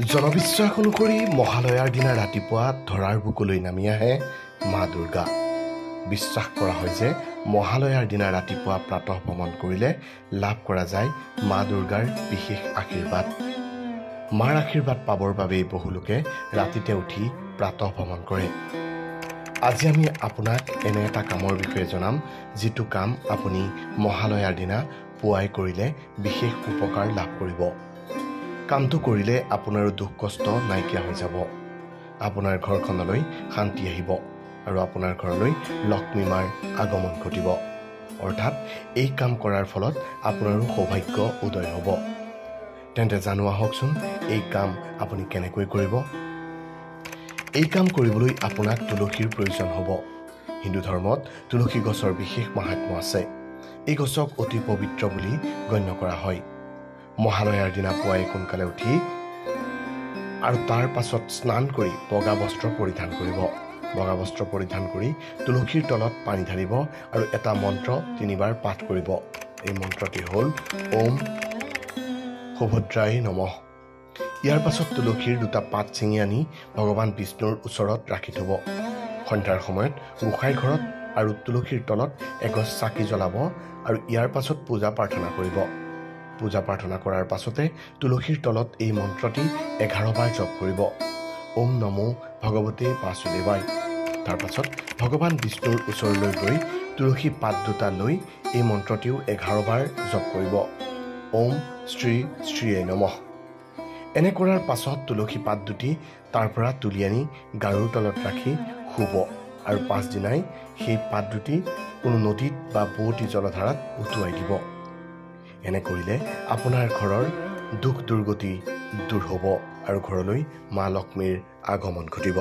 জনবিশ্বাস অনুসৰি মহালয়াৰ দিনা ৰাতিপুৱা ধৰাৰ বুকুলৈ নামি আহে মা দুৰ্গা। বিশ্বাস কৰা হয় যে মহালয়াৰ দিনা ৰাতিপুৱা প্ৰাতঃ ভ্ৰমণ কৰিলে লাভ কৰা যায় মা দুৰ্গাৰ বিশেষ আশীৰ্বাদ। মাৰ আশীৰ্বাদ পাবৰ বাবেই বহুলোকে ৰাতিতে উঠি প্ৰাতঃ ভ্ৰমণ কৰে। আজি আমি আপোনাক এনে এটা কামৰ বিষয়ে জনাম, যিটো কাম আপুনি মহালয়াৰ দিনা পুৱাই কৰিলে বিশেষ উপকাৰ লাভ কৰিব। কামটো কৰিলে আপোনাৰ দুখ কষ্ট নাইকিয়া হৈ যাব, আপোনাৰ ঘৰখনলৈ শান্তি আহিব আৰু আপোনাৰ ঘৰলৈ লক্ষ্মী মাৰ আগমন ঘটিব। অৰ্থাৎ এই কাম কৰাৰ ফলত আপোনাৰো সৌভাগ্য উদয় হ'ব। তেন্তে জানো আহকচোন এই কাম আপুনি কেনেকৈ কৰিব। এই কাম কৰিবলৈ আপোনাক তুলসীৰ প্ৰয়োজন হ'ব। হিন্দু ধৰ্মত তুলসী গছৰ বিশেষ মাহাত্ম্য আছে। এই গছক অতি পবিত্ৰ বুলি গণ্য কৰা হয়। মহালয়াৰ দিনা পুৱাই সোনকালে উঠি আৰু তাৰ পাছত স্নান কৰি বগা বস্ত্ৰ পৰিধান কৰিব। বগা বস্ত্ৰ পৰিধান কৰি তুলসীৰ তলত পানী ঢালিব আৰু এটা মন্ত্ৰ 3 বাৰ পাঠ কৰিব। এই মন্ত্ৰটি হ'ল ওম সুভদ্ৰাই নমঃ। ইয়াৰ পাছত তুলসীৰ 2টা পাত ছিঙি আনি ভগৱান বিষ্ণুৰ ওচৰত ৰাখি থ'ব। সন্ধ্যাৰ সময়ত গোসাঁই ঘৰত আৰু তুলসীৰ তলত এগছ চাকি জ্বলাব আৰু ইয়াৰ পাছত পূজা প্ৰাৰ্থনা কৰিব। পূজা প্ৰাৰ্থনা কৰাৰ পাছতে তুলসীৰ তলত এই মন্ত্ৰটি 11 বাৰ জপ কৰিব। ওম নমো ভগৱতে বাসুদেৱায়। তাৰ পাছত ভগৱান বিষ্ণুৰ ওচৰলৈ গৈ তুলসী পাত 2টা লৈ এই মন্ত্ৰটিও 11 বাৰ জপ কৰিব। ওম শ্ৰী শ্ৰীয়ে নমঃ। এনে কৰাৰ পাছত তুলসী পাত 2টি তাৰ পৰা তুলি আনি গাৰুৰ তলত ৰাখি শুব আৰু পাছদিনাই সেই পাত 2টি কোনো নদীত বা বোৱতী জলধাৰাত উটুৱাই দিব। এনে কৰিলে আপোনাৰ ঘৰৰ দুখ দুৰ্গতি দূৰ হ'ব আৰু ঘৰলৈ মা লক্ষ্মীৰ আগমন ঘটিব।